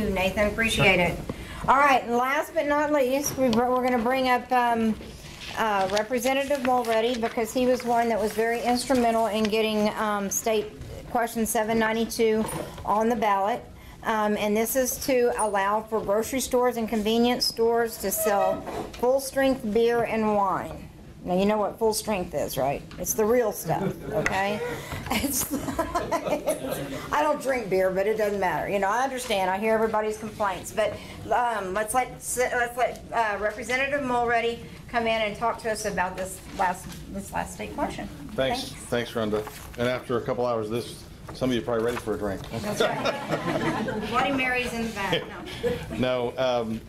Nathan, appreciate it. All right, and last but not least, we're going to bring up Representative Mulready, because he was one that was very instrumental in getting state question 792 on the ballot. And this is to allow for grocery stores and convenience stores to sell full-strength beer and wine. Now, you know what full strength is, right? It's the real stuff, okay? I don't drink beer, but it doesn't matter. You know, I understand. I hear everybody's complaints. But let's let Representative Mulready come in and talk to us about this last state question. Thanks, Rhonda. And after a couple hours of this, some of you are probably ready for a drink. That's right. Bloody Mary's in the back. No,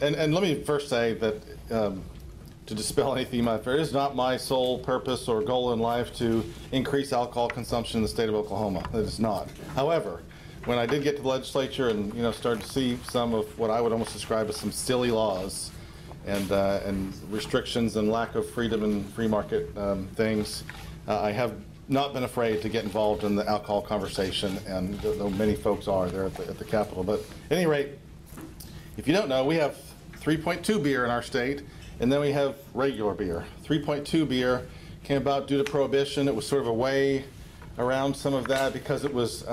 and let me first say that to dispel anything you might fear, it is not my sole purpose or goal in life to increase alcohol consumption in the state of Oklahoma. It is not. However, when I did get to the legislature and started to see some of what I would almost describe as some silly laws and restrictions and lack of freedom and free market things, I have not been afraid to get involved in the alcohol conversation, and though many folks are there at the Capitol. But at any rate, if you don't know, we have 3.2 beer in our state, and then we have regular beer. 3.2 beer came about due to Prohibition. It was sort of a way around some of that because it was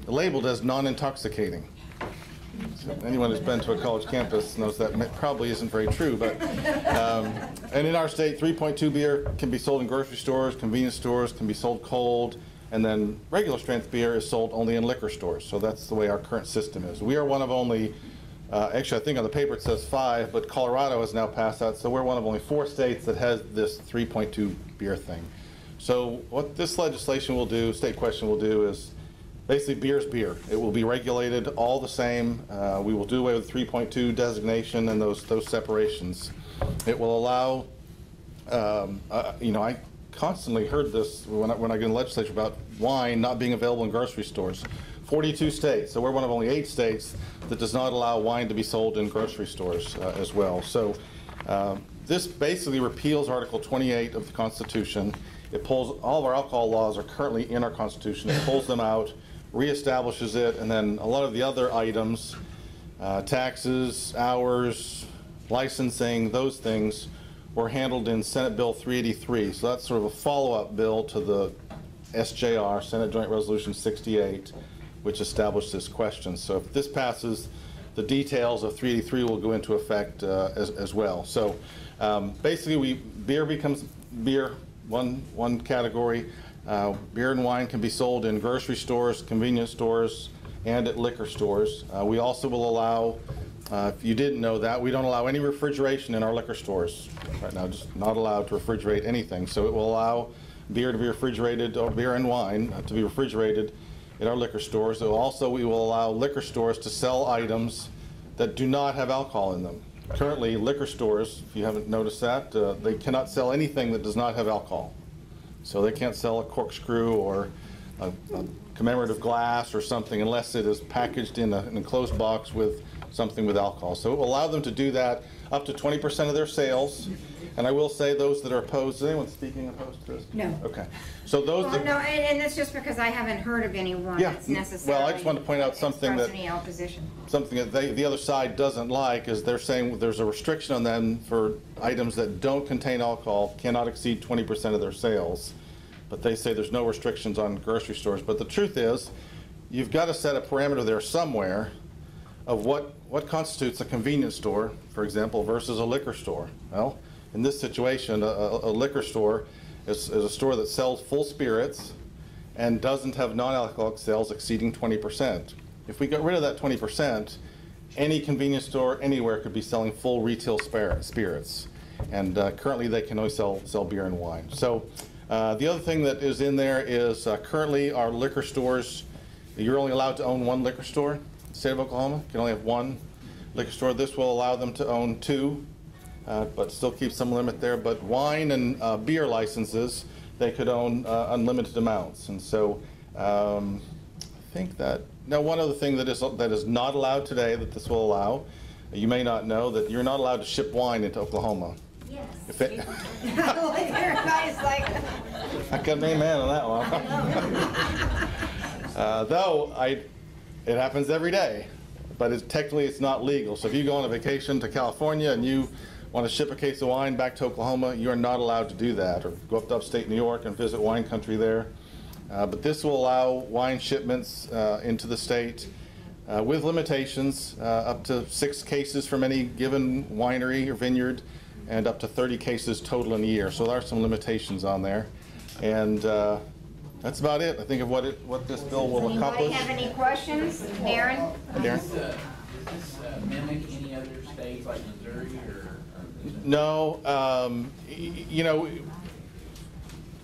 labeled as non-intoxicating. So anyone who's been to a college campus knows that probably isn't very true. But and in our state, 3.2 beer can be sold in grocery stores, convenience stores, can be sold cold, and then regular strength beer is sold only in liquor stores. So that's the way our current system is. We are one of only actually, I think on the paper it says 5, but Colorado has now passed that, so we're one of only 4 states that has this 3.2 beer thing. So what this legislation will do, state question will do, is basically beer's beer. It will be regulated all the same. We will do away with 3.2 designation and those separations. It will allow, I constantly heard this when I get in the legislature about wine not being available in grocery stores. 42 states, so we're one of only 8 states that does not allow wine to be sold in grocery stores as well. So this basically repeals Article 28 of the Constitution. It pulls, all of our alcohol laws are currently in our Constitution. It pulls them out, reestablishes it, and then a lot of the other items, taxes, hours, licensing, those things were handled in Senate Bill 383. So that's sort of a follow-up bill to the SJR, Senate Joint Resolution 68, which established this question. So if this passes, the details of 383 will go into effect as well. So basically, beer becomes beer, one category. Beer and wine can be sold in grocery stores, convenience stores, and at liquor stores. We also will allow, if you didn't know that, we don't allow any refrigeration in our liquor stores right now, just not allowed to refrigerate anything. So it will allow beer to be refrigerated, or beer and wine to be refrigerated in our liquor stores. So also we will allow liquor stores to sell items that do not have alcohol in them. Currently, liquor stores, if you haven't noticed that, they cannot sell anything that does not have alcohol. So they can't sell a corkscrew or a commemorative glass or something unless it is packaged in an enclosed box with something with alcohol. So it will allow them to do that up to 20% of their sales. And I will say, those that are opposed, is anyone speaking opposed to this? No. Okay. So those Well, no, and that's just because I haven't heard of anyone that's necessarily. Well, I just want to point out something that any opposition. Something that the other side doesn't like is they're saying there's a restriction on them for items that don't contain alcohol, cannot exceed 20% of their sales. But they say there's no restrictions on grocery stores. But the truth is, you've got to set a parameter there somewhere of what constitutes a convenience store, for example, versus a liquor store. Well, in this situation, a liquor store is a store that sells full spirits and doesn't have non-alcoholic sales exceeding 20%. If we got rid of that 20%, any convenience store anywhere could be selling full retail spirits. And currently they can only sell beer and wine. So the other thing that is in there is currently our liquor stores, you're only allowed to own 1 liquor store in the state of Oklahoma. You can only have 1 liquor store. This will allow them to own 2. But still keep some limit there. But wine and beer licenses, they could own unlimited amounts. And so I think that, now one other thing that is not allowed today that this will allow, you may not know that you're not allowed to ship wine into Oklahoma. Yes. If it, Like everybody's like. I got an amen on that one. Though it happens every day. but technically it's not legal. So if you go on a vacation to California and you want to ship a case of wine back to Oklahoma, you are not allowed to do that, or go up to upstate New York and visit wine country there. But this will allow wine shipments into the state with limitations, up to 6 cases from any given winery or vineyard, and up to 30 cases total in a year. So there are some limitations on there. And that's about it, I think, of what this bill will Anybody accomplish. have any questions? Darren? Darren? Does this mimic any other states like Missouri or is it- No, you know,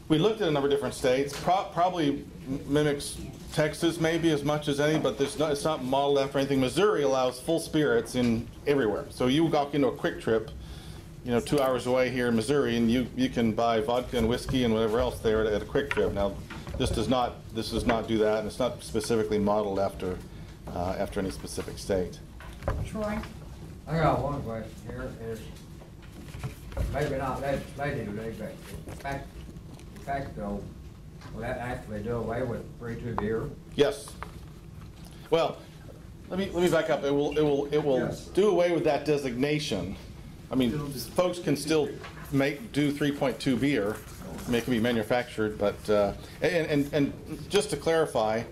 we looked at a number of different states. Probably mimics Texas maybe as much as any, but it's not modeled after anything. Missouri allows full spirits in everywhere. So you walk into a Quick Trip, 2 hours away here in Missouri, and you can buy vodka and whiskey and whatever else there at a Quick Trip. Now, this does not do that, and it's not specifically modeled after any specific state. Troy? I got one question here, is maybe not legislatively, but de facto, will that actually do away with free to beer? Yes. Well, let me back up. It will Yes. do away with that designation. I mean, folks can still do 3.2 beer. I mean, it can be manufactured, but and just to clarify,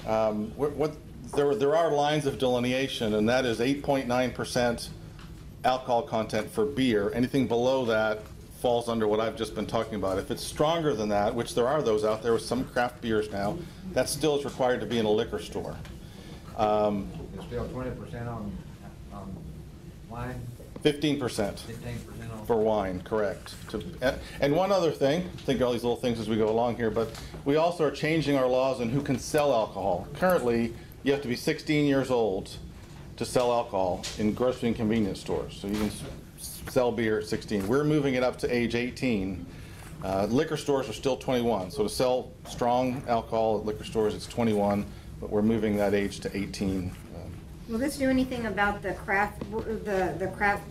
there are lines of delineation, and that is 8.9% alcohol content for beer. Anything below that falls under what I've just been talking about. If it's stronger than that, which there are those out there with some craft beers now, that still is required to be in a liquor store. It's still 20% on wine, 15% 15% on. for wine, correct. And one other thing, think of all these little things as we go along here, but we also are changing our laws on who can sell alcohol. Currently, you have to be 16 years old to sell alcohol in grocery and convenience stores. So you can sell beer at 16. We're moving it up to age 18. Liquor stores are still 21. So to sell strong alcohol at liquor stores, it's 21, but we're moving that age to 18. Will this do anything about the craft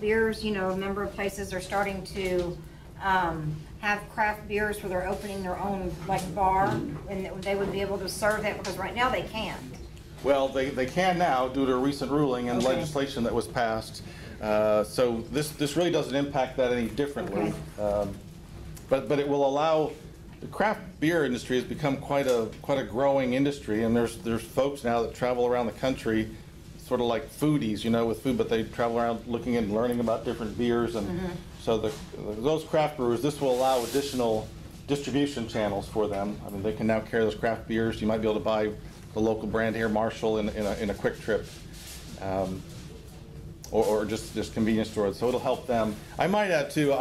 beers? A number of places are starting to have craft beers where they're opening their own bar, and they would be able to serve that, because right now they can't. Well, they can now due to a recent ruling and Okay. legislation that was passed. So this really doesn't impact that any differently. Okay. But it will allow, the craft beer industry has become quite a growing industry, and there's folks now that travel around the country, sort of like foodies, with food, but they travel around looking and learning about different beers, and so those craft brewers, this will allow additional distribution channels for them. I mean, they can now carry those craft beers. You might be able to buy the local brand here, Marshall, in a Quick Trip, or just convenience stores. So it'll help them. I might add too.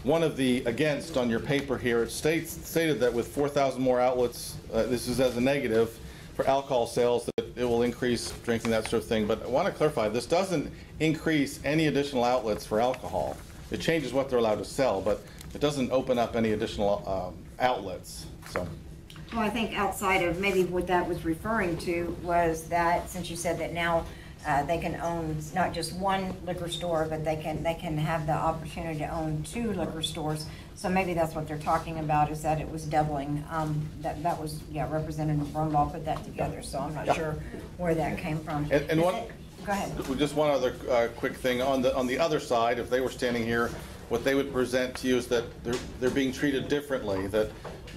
One of the against on your paper here, it stated that with 4,000 more outlets, this is as a negative for alcohol sales, that it will increase drinking, that sort of thing. But I want to clarify, this doesn't increase any additional outlets for alcohol. It changes what they're allowed to sell, but it doesn't open up any additional outlets. So. Well, I think outside of maybe what that was referring to was that, since you said that now they can own not just one liquor store, but they can have the opportunity to own 2 liquor stores. So maybe that's what they're talking about, is that it was doubling. That was, Representative Brumbaugh put that together, so I'm not sure where that came from. And one, Go ahead. just one other quick thing on the other side. If they were standing here, what they would present to you is that they're being treated differently, that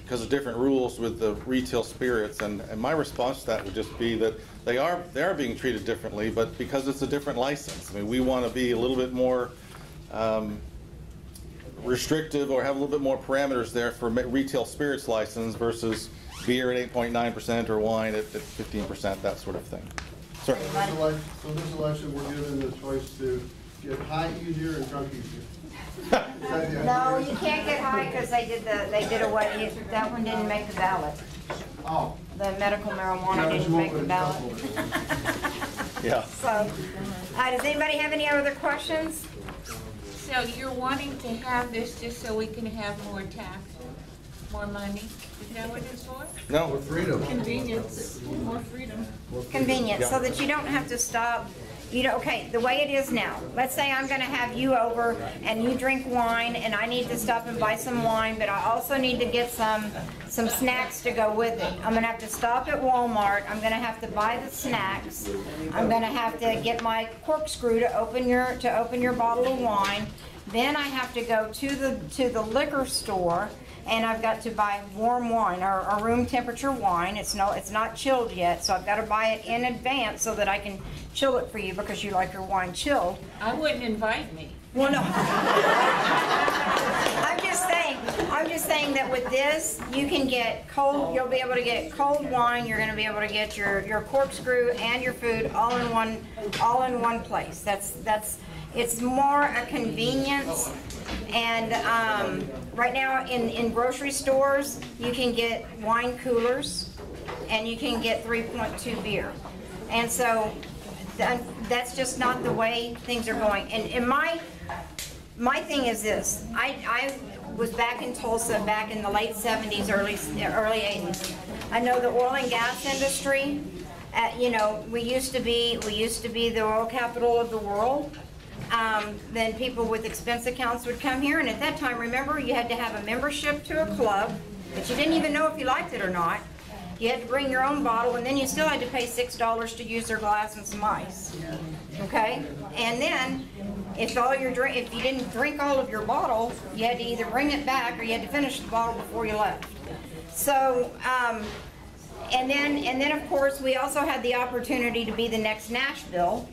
because of different rules with the retail spirits, and my response to that would just be that they are being treated differently, but because it's a different license. I mean, we want to be a little bit more restrictive, or have a little bit more parameters there for retail spirits license versus beer at 8.9% or wine at 15%, that sort of thing. Sir? So this election, we're given the choice to get high easier and drunk easier. Is that the idea? No, you can't get high because they did away, that one didn't make the ballot. Oh. The medical marijuana didn't make the ballot. Yeah. So, does anybody have any other questions? So you're wanting to have this just so we can have more taxes, more money? Is that what it's for? No. Freedom. Convenience, more freedom. Convenience, so that you don't have to stop, okay, the way it is now, let's say I'm gonna have you over and you drink wine and I need to stop and buy some wine, but I also need to get some snacks to go with it. I'm gonna have to stop at Walmart, I'm gonna have to buy the snacks, I'm gonna have to get my corkscrew to open your bottle of wine, then I have to go to the liquor store and I've got to buy warm wine or room temperature wine. It's not chilled yet, so I've got to buy it in advance so that I can chill it for you because you like your wine chilled. I wouldn't invite me. Well, no. I'm just saying that with this, you can get cold, you'll be able to get cold wine, you're gonna be able to get your corkscrew and your food all in one place. It's more a convenience. And right now in grocery stores, you can get wine coolers and you can get 3.2 beer. And so that's just not the way things are going. And my thing is this, I was back in Tulsa back in the late 70s, early 80s. I know the oil and gas industry, we used to be the oil capital of the world. Then people with expense accounts would come here, and at that time, remember, you had to have a membership to a club, but you didn't even know if you liked it or not. You had to bring your own bottle, and then you still had to pay $6 to use their glass and some ice. Okay? And then, if you didn't drink all of your bottle, you had to either bring it back or you had to finish the bottle before you left. So, and then of course, we also had the opportunity to be the next Nashville.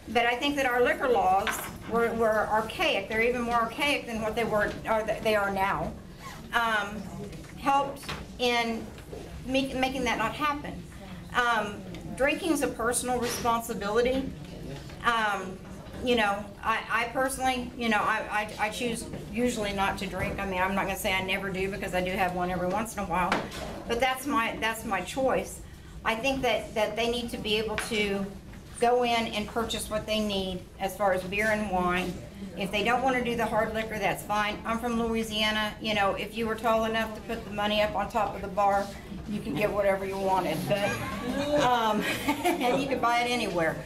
But I think that our liquor laws were archaic. They're even more archaic than what they are now. Helped in making that not happen. Drinking is a personal responsibility. I personally, I choose usually not to drink. I mean, I'm not going to say I never do because I do have one every once in a while. But that's my choice. I think that they need to be able to go in and purchase what they need as far as beer and wine. If they don't want to do the hard liquor, that's fine. I'm from Louisiana. If you were tall enough to put the money up on top of the bar, you could get whatever you wanted. But and you could buy it anywhere.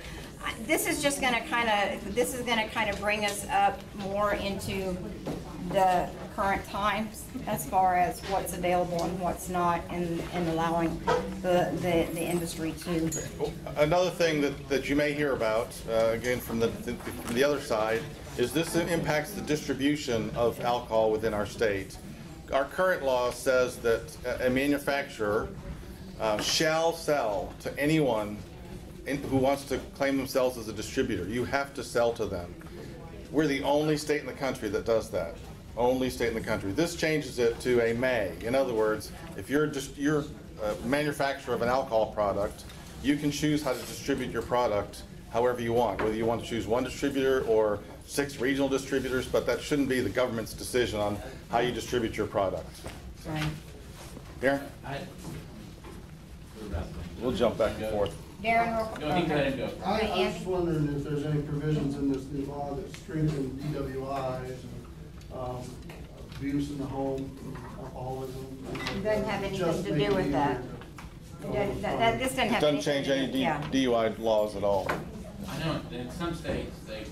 This is just going to kind of bring us up more into the current times as far as what's available and what's not, and allowing the industry to. Another thing that you may hear about, again from the other side, is this impacts the distribution of alcohol within our state. Our current law says that a manufacturer shall sell to anyone who wants to claim themselves as a distributor. You have to sell to them. We're the only state in the country that does that. Only state in the country. This changes it to a may. In other words, if you're a manufacturer of an alcohol product, you can choose how to distribute your product however you want, whether you want to choose one distributor or 6 regional distributors, but that shouldn't be the government's decision on how you distribute your product. Right. Darren? We'll jump back and forth. Darren, Go ahead and go. I was just wondering if there's any provisions in this new law that strengthen DWIs and abuse in the home, alcoholism. It doesn't have anything to do with that. This doesn't have. It doesn't change any yeah. DUI laws at all. I know, in some states, they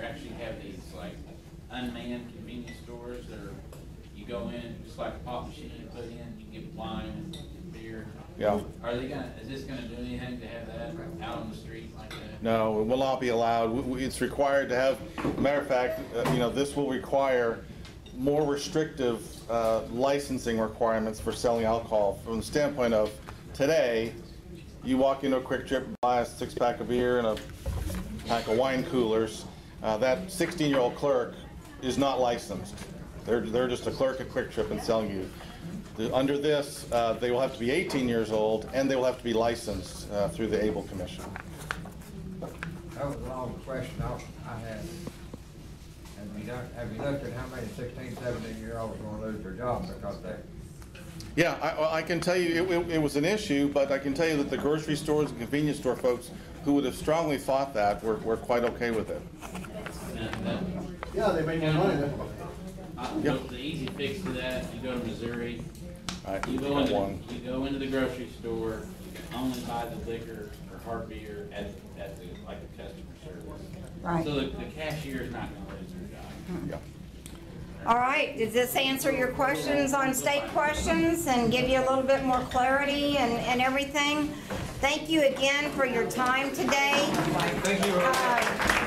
actually have these like unmanned convenience stores that you go in, just like a pop machine, you put in, you can get wine and beer. Yeah. Is this gonna do anything to have that out on the street like that? No, it will not be allowed. It's required to have, matter of fact, this will require more restrictive licensing requirements for selling alcohol. From the standpoint of today, you walk into a Quick Trip and buy a 6-pack of beer and a pack of wine coolers. That 16-year-old clerk is not licensed. They're just a clerk at Quick Trip and selling you. Under this, they will have to be 18 years old and they will have to be licensed through the ABLE Commission. That was a long question I had. Have you looked at how many 16, 17-year-olds are going to lose their jobs because of that? Yeah, I can tell you it was an issue, but I can tell you that the grocery stores and convenience store folks who would have strongly fought that were quite okay with it. Yeah, they make more money then. The easy fix to that, you go to Missouri, All right, you go into the grocery store, only buy the liquor or hard beer at the customer Right. So the cashier's not gonna lose their job. All right, does this answer your questions on state questions and give you a little bit more clarity and everything? Thank you again for your time today. Thank you.